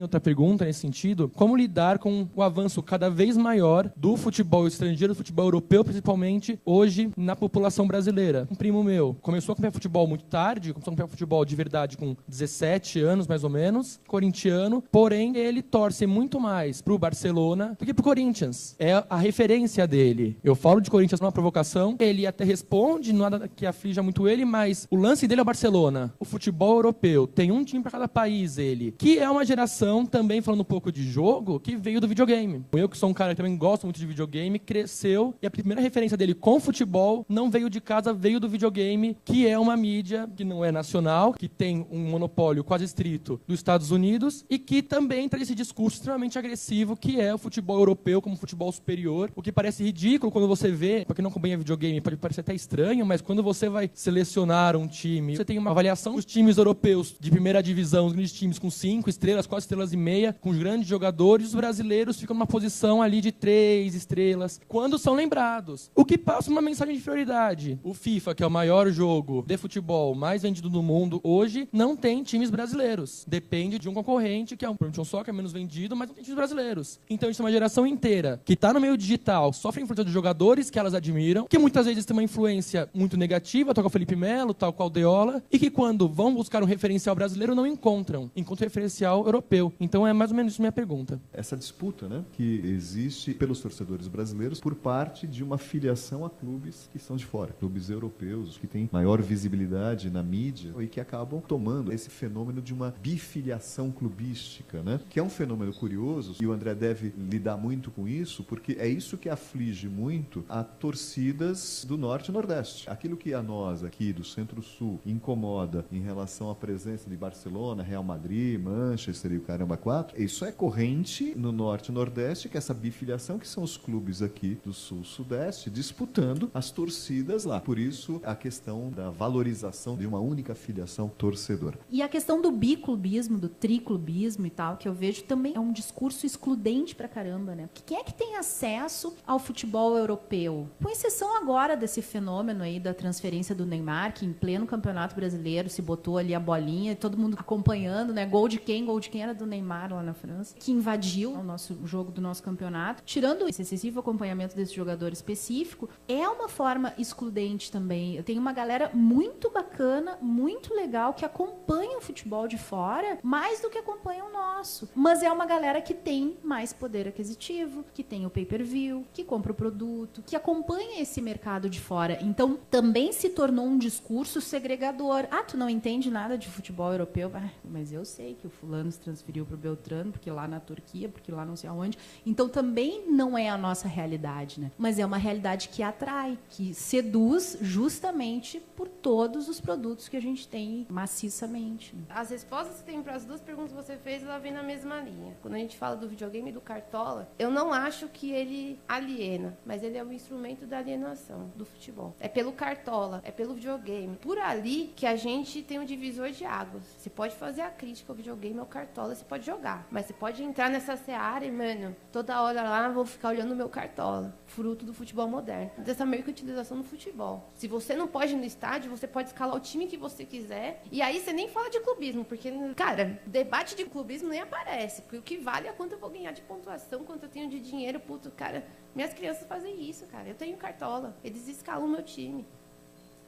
Outra pergunta nesse sentido, como lidar com o avanço cada vez maior do futebol estrangeiro, do futebol europeu, principalmente hoje na população brasileira? Um primo meu começou a acompanhar futebol muito tarde, começou a acompanhar futebol de verdade com 17 anos, mais ou menos, corintiano, porém ele torce muito mais pro Barcelona do que pro Corinthians. É a referência dele. Eu falo de Corinthians numa provocação, ele até responde, nada que aflija muito ele, mas o lance dele é o Barcelona. O futebol europeu tem um time para cada país, ele, que é uma geração também, falando um pouco de jogo, que veio do videogame. Eu, que sou um cara que também gosto muito de videogame, cresceu, e a primeira referência dele com futebol não veio de casa, veio do videogame, que é uma mídia que não é nacional, que tem um monopólio quase estrito dos Estados Unidos, e que também traz esse discurso extremamente agressivo, que é o futebol europeu como futebol superior, o que parece ridículo quando você vê, pra quem não acompanha videogame, pode parecer até estranho, mas quando você vai selecionar um time, você tem uma avaliação dos times europeus de primeira divisão, os grandes times com 5 estrelas, 4 estrelas e meia, com os grandes jogadores, os brasileiros ficam numa posição ali de 3 estrelas, quando são lembrados. O que passa uma mensagem de prioridade. O FIFA, que é o maior jogo de futebol mais vendido do mundo hoje, não tem times brasileiros. Depende de um concorrente, que é um só, que é menos vendido, mas não tem times brasileiros. Então, isso é uma geração inteira que está no meio digital, sofre a influência dos jogadores que elas admiram, que muitas vezes tem uma influência muito negativa, tal qual o Felipe Melo, tal qual o Deola, e que quando vão buscar um referencial brasileiro, não encontram referencial europeu. Então é mais ou menos isso minha pergunta. Essa disputa, né, que existe pelos torcedores brasileiros por parte de uma filiação a clubes que são de fora, clubes europeus, que têm maior visibilidade na mídia e que acabam tomando esse fenômeno de uma bifiliação clubística, né, que é um fenômeno curioso e o André deve lidar muito com isso, porque é isso que aflige muito a torcidas do Norte e Nordeste. Aquilo que a nós aqui do Centro-Sul incomoda em relação à presença de Barcelona, Real Madrid, Manchester e o caramba 4, isso é corrente no Norte e Nordeste, que é essa bifiliação, que são os clubes aqui do Sul-Sudeste, disputando as torcidas lá. Por isso, a questão da valorização de uma única filiação torcedora. E a questão do biclubismo, do triclubismo e tal, que eu vejo também é um discurso excludente pra caramba, né? Quem é que tem acesso ao futebol europeu? Com exceção agora desse fenômeno aí da transferência do Neymar, que em pleno Campeonato Brasileiro se botou ali a bolinha e todo mundo acompanhando, né? Gol de quem era do Neymar lá na França, que invadiu o jogo do nosso campeonato. Tirando esse excessivo acompanhamento desse jogador específico, é uma forma excludente também. Eu tenho uma galera muito bacana, muito legal, que acompanha o futebol de fora mais do que acompanha o nosso. Mas é uma galera que tem mais poder aquisitivo, que tem o pay-per-view, que compra o produto, que acompanha esse mercado de fora. Então, também se tornou um discurso segregador. Ah, tu não entende nada de futebol europeu? Ah, mas eu sei que o fulano se transferiu para o Beltrano, porque lá na Turquia, porque lá não sei aonde. Então, também não é a nossa realidade, né? Mas é uma realidade que atrai, que seduz justamente por todos os produtos que a gente tem maciçamente. As respostas que tem para as duas perguntas que você fez, ela vem na mesma linha. Quando a gente fala do videogame e do Cartola, eu não acho que ele aliena, mas ele é um instrumento da alienação do futebol. É pelo Cartola, é pelo videogame. Por ali que a gente tem um divisor de águas. Você pode fazer a crítica ao videogame, ao Cartola, você pode jogar. Mas você pode entrar nessa seara e, mano, toda hora lá vou ficar olhando o meu Cartola. Fruto do futebol moderno. Dessa mercantilização no futebol. Se você não pode ir no estádio, você pode escalar o time que você quiser. E aí você nem fala de clubismo, porque, cara, debate de clubismo nem aparece. Porque o que vale é quanto eu vou ganhar de pontuação, quanto eu tenho de dinheiro. Puto, cara, minhas crianças fazem isso, cara. Eu tenho Cartola. Eles escalam o meu time.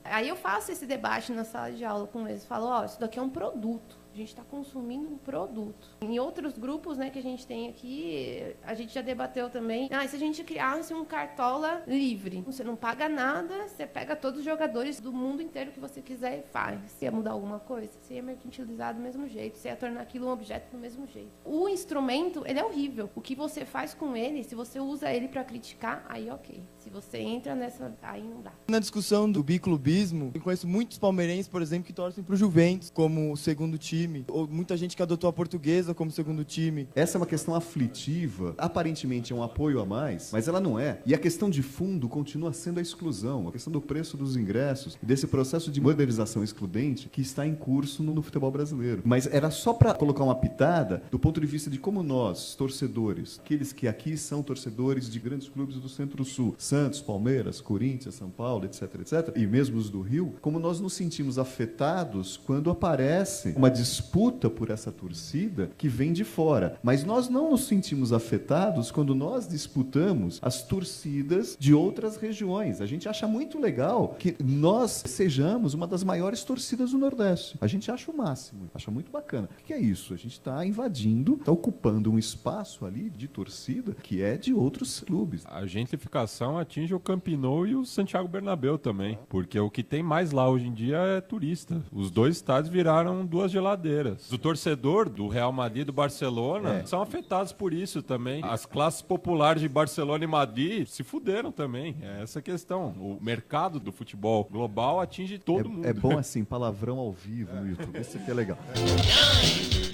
Aí eu faço esse debate na sala de aula com eles. Falo, ó, isso daqui é um produto. A gente está consumindo um produto. Em outros grupos, né, que a gente tem aqui, a gente já debateu também. Ah, se a gente criasse um Cartola livre, você não paga nada, você pega todos os jogadores do mundo inteiro que você quiser e faz. Você ia mudar alguma coisa? Você ia mercantilizar do mesmo jeito, você ia tornar aquilo um objeto do mesmo jeito. O instrumento, ele é horrível. O que você faz com ele, se você usa ele para criticar, aí ok. Se você entra nessa, aí não dá. Na discussão do biclubismo, eu conheço muitos palmeirenses, por exemplo, que torcem para o Juventus como segundo time, ou muita gente que adotou a Portuguesa como segundo time. Essa é uma questão aflitiva. Aparentemente é um apoio a mais, mas ela não é. E a questão de fundo continua sendo a exclusão, a questão do preço dos ingressos e desse processo de modernização excludente que está em curso no futebol brasileiro. Mas era só para colocar uma pitada do ponto de vista de como nós, torcedores, aqueles que aqui são torcedores de grandes clubes do Centro-Sul, Santos, Palmeiras, Corinthians, São Paulo, etc, etc, e mesmo os do Rio, como nós nos sentimos afetados quando aparece uma discussão disputa por essa torcida que vem de fora. Mas nós não nos sentimos afetados quando nós disputamos as torcidas de outras regiões. A gente acha muito legal que nós sejamos uma das maiores torcidas do Nordeste. A gente acha o máximo, acha muito bacana. O que é isso? A gente está invadindo, está ocupando um espaço ali de torcida que é de outros clubes. A gentrificação atinge o Camp Nou e o Santiago Bernabéu também, porque o que tem mais lá hoje em dia é turista. Os dois estádios viraram duas geladeiras. O torcedor do Real Madrid e do Barcelona são afetados por isso também. As classes populares de Barcelona e Madrid se fuderam também. É essa a questão. O mercado do futebol global atinge todo mundo. É bom assim, palavrão ao vivo no YouTube. Isso aqui é legal. 9,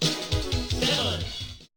8